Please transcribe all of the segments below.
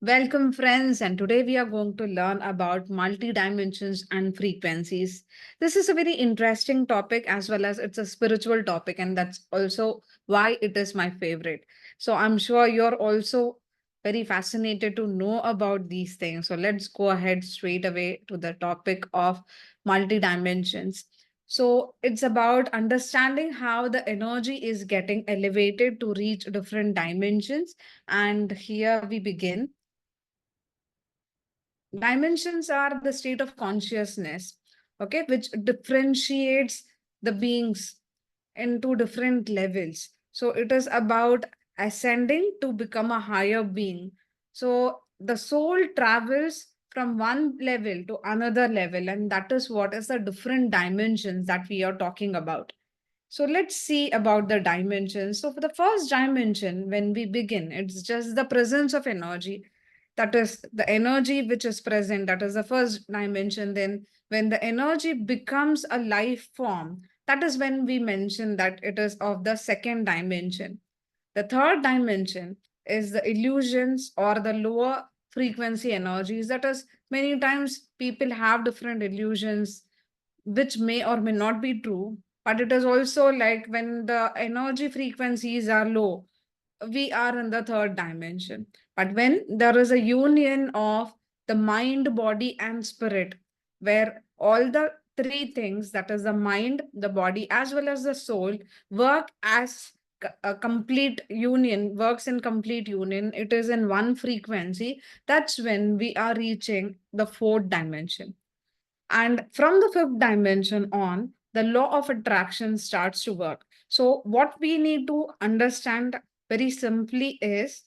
Welcome, friends, and today we are going to learn about multi-dimensions and frequencies. This is a very interesting topic as well as it's a spiritual topic, and that's also why it is my favorite. So I'm sure you're also very fascinated to know about these things. So let's go ahead straight away to the topic of multi-dimensions. So it's about understanding how the energy is getting elevated to reach different dimensions. And here we begin. Dimensions are the state of consciousness, okay, which differentiates the beings into different levels. So it is about ascending to become a higher being. So the soul travels from one level to another level, and that is what is the different dimensions that we are talking about. So let's see about the dimensions. So for the first dimension, when we begin, it's just the presence of energy. That is the energy which is present. That is the first dimension. Then when the energy becomes a life form, that is when we mention that it is of the second dimension. The third dimension is the illusions or the lower frequency energies. That is, many times people have different illusions which may or may not be true, but it is also like when the energy frequencies are low, we are in the third dimension. But when there is a union of the mind, body, and spirit, where all the three things, that is the mind, the body, as well as the soul, work as a complete union, works in complete union, it is in one frequency, that's when we are reaching the fourth dimension. And from the fifth dimension on, the law of attraction starts to work. So, what we need to understand very simply is,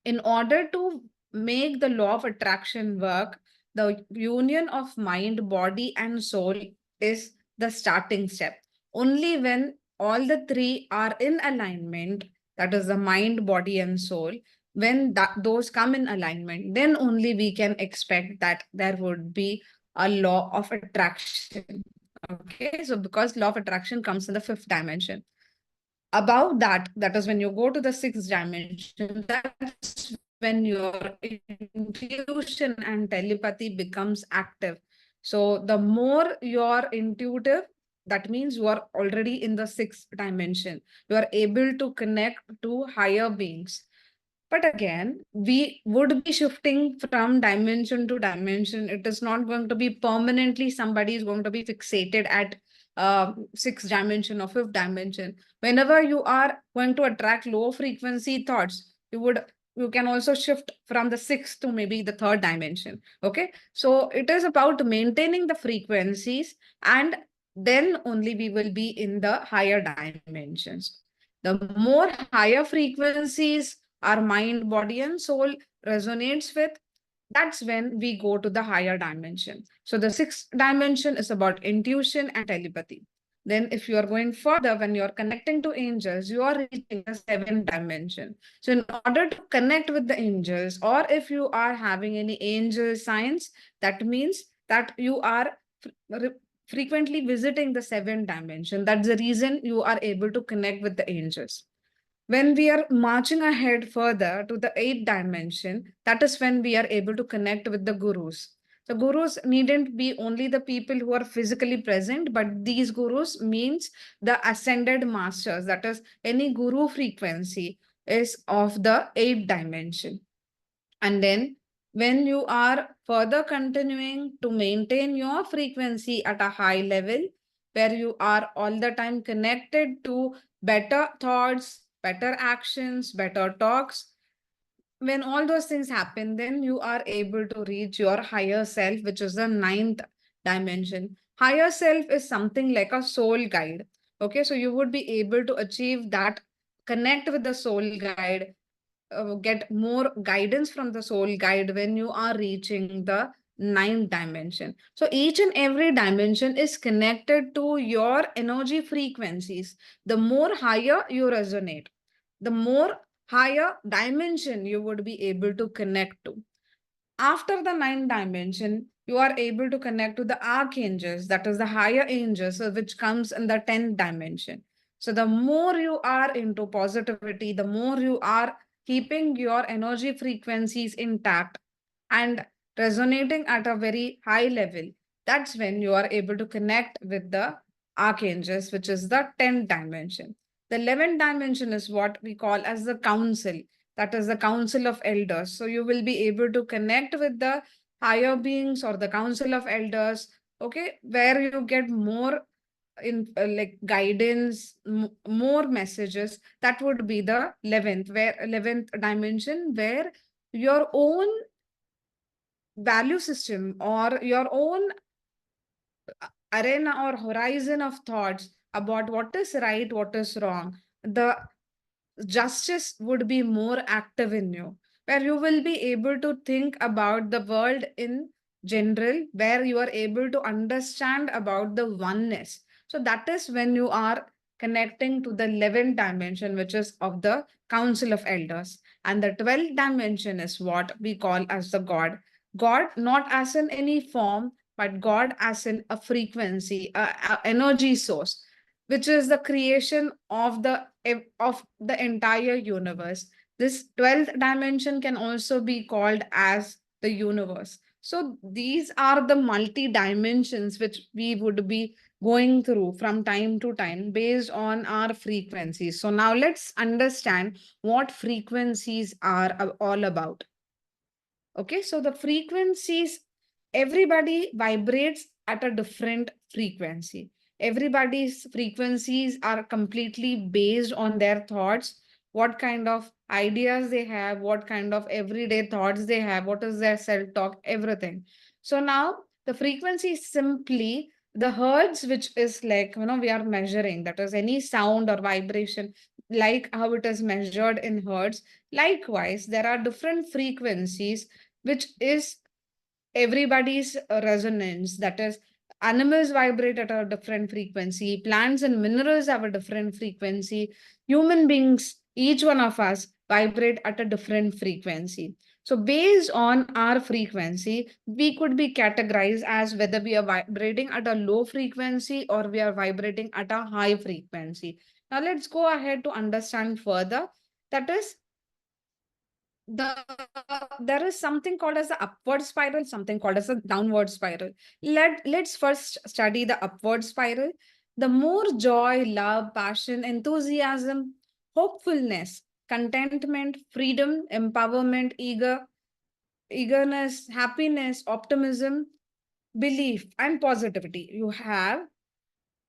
in order to make the law of attraction work, the union of mind, body, and soul is the starting step. Only when all the three are in alignment, that is the mind, body, and soul, when those come in alignment, then only we can expect that there would be a law of attraction. Okay, so because law of attraction comes in the fifth dimension. Above that, that is when you go to the sixth dimension, that's when your intuition and telepathy becomes active. So the more you're intuitive, that means you are already in the sixth dimension. You are able to connect to higher beings. But again, we would be shifting from dimension to dimension. It is not going to be permanently somebody is going to be fixated at sixth dimension or fifth dimension. Whenever you are going to attract low frequency thoughts, you can also shift from the sixth to maybe the third dimension. Okay. So it is about maintaining the frequencies, and then only we will be in the higher dimensions. The more higher frequencies our mind, body, and soul resonates with, that's when we go to the higher dimension. So the sixth dimension is about intuition and telepathy. Then, if you are going further, when you're connecting to angels, you are reaching the seventh dimension. So, in order to connect with the angels, or if you are having any angel signs, that means that you are frequently visiting the seventh dimension. That's the reason you are able to connect with the angels. When we are marching ahead further to the eighth dimension, that is when we are able to connect with the gurus. The gurus needn't be only the people who are physically present, but these gurus means the ascended masters. That is, any guru frequency is of the eighth dimension. And then when you are further continuing to maintain your frequency at a high level, where you are all the time connected to better thoughts, better actions, better talks, when all those things happen, then you are able to reach your higher self, which is the ninth dimension. Higher self is something like a soul guide. Okay, so you would be able to achieve that, connect with the soul guide, get more guidance from the soul guide when you are reaching the ninth dimension. So each and every dimension is connected to your energy frequencies. The more higher you resonate, the more higher dimension you would be able to connect to. After the ninth dimension, you are able to connect to the archangels, that is the higher angels, which comes in the 10th dimension. So the more you are into positivity, the more you are keeping your energy frequencies intact and resonating at a very high level, that's when you are able to connect with the archangels, which is the 10th dimension. The 11th dimension is what we call as the council, that is the council of elders. So you will be able to connect with the higher beings or the council of elders, okay, where you get more in like guidance, more messages. That would be the 11th, where 11th dimension, where your own value system or your own arena or horizon of thoughts about what is right, what is wrong, the justice would be more active in you, where you will be able to think about the world in general, where you are able to understand about the oneness. So that is when you are connecting to the 11th dimension, which is of the council of elders. And the 12th dimension is what we call as the God, not as in any form, but God as in a frequency, a energy source, which is the creation of the entire universe. This 12th dimension can also be called as the universe. So these are the multi dimensions which we would be going through from time to time based on our frequencies. So now let's understand what frequencies are all about. Okay, so the frequencies, everybody vibrates at a different frequency. Everybody's frequencies are completely based on their thoughts, what kind of ideas they have, what kind of everyday thoughts they have, what is their self talk, everything. So now the frequency is simply the hertz, which is like, we are measuring, that is any sound or vibration, like how it is measured in hertz. Likewise, there are different frequencies which is everybody's resonance. That is, animals vibrate at a different frequency, plants and minerals have a different frequency, human beings, each one of us, vibrate at a different frequency. So, based on our frequency, we could be categorized as whether we are vibrating at a low frequency or we are vibrating at a high frequency. Now, let's go ahead to understand further. That is, there is something called as the upward spiral, something called as a downward spiral. Let's first study the upward spiral. The more joy, love, passion, enthusiasm, hopefulness, contentment, freedom, empowerment, eagerness, happiness, optimism, belief, and positivity you have,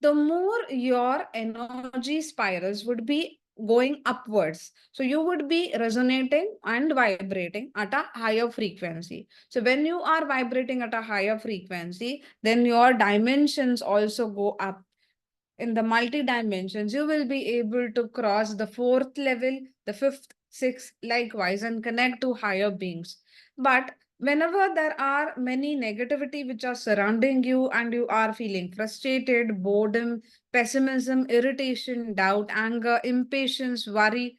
the more your energy spirals would be going upwards. So you would be resonating and vibrating at a higher frequency. So when you are vibrating at a higher frequency, then your dimensions also go up. In the multi dimensions, you will be able to cross the fourth level, the fifth, sixth, likewise, and connect to higher beings. But whenever there are many negativity which are surrounding you and you are feeling frustrated, boredom, pessimism, irritation, doubt, anger, impatience, worry,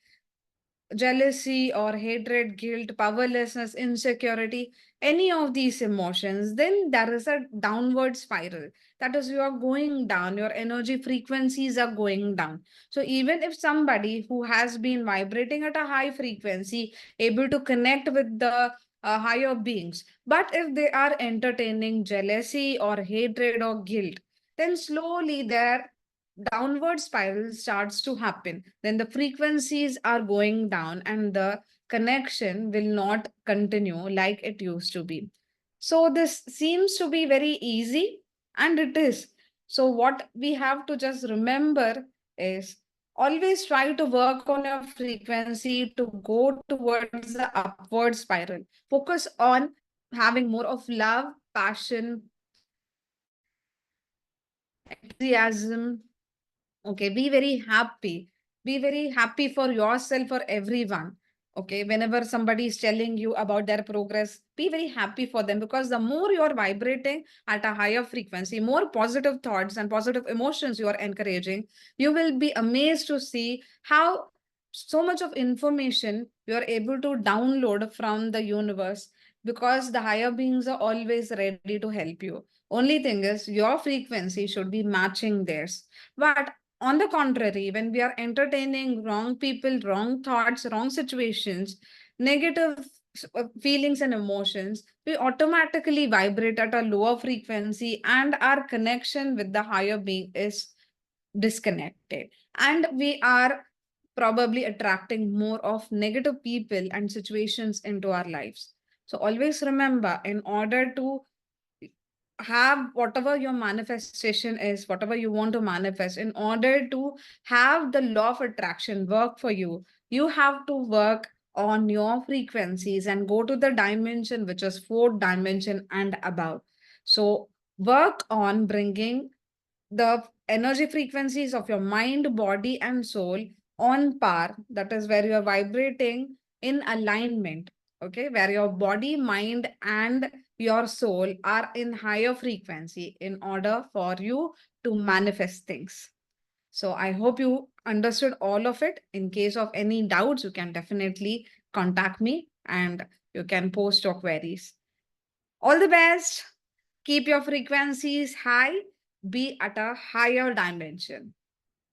jealousy or hatred, guilt, powerlessness, insecurity, any of these emotions, then there is a downward spiral. That is, you are going down, your energy frequencies are going down. So, even if somebody who has been vibrating at a high frequency, able to connect with the higher beings, but if they are entertaining jealousy or hatred or guilt, then slowly their downward spiral starts to happen. Then the frequencies are going down and the connection will not continue like it used to be. So this seems to be very easy, and it is. So what we have to just remember is always try to work on your frequency to go towards the upward spiral. Focus on having more of love, passion, enthusiasm. Okay, be very happy for yourself, for everyone. Okay, whenever somebody is telling you about their progress, be very happy for them, because the more you are vibrating at a higher frequency, more positive thoughts and positive emotions you are encouraging, you will be amazed to see how so much of information you are able to download from the universe, because the higher beings are always ready to help you. Only thing is your frequency should be matching theirs. But On the contrary, when we are entertaining wrong people, wrong thoughts, wrong situations, negative feelings and emotions, we automatically vibrate at a lower frequency and our connection with the higher being is disconnected. And we are probably attracting more of negative people and situations into our lives. So always remember, in order to have whatever your manifestation is, whatever you want to manifest, in order to have the law of attraction work for you, you have to work on your frequencies and go to the dimension which is fourth dimension and above. So work on bringing the energy frequencies of your mind, body, and soul on par. That is where you are vibrating in alignment. Okay, where your body, mind, and your soul are in higher frequency in order for you to manifest things. So I hope you understood all of it. In case of any doubts, you can definitely contact me and you can post your queries. All the best. Keep your frequencies high, be at a higher dimension.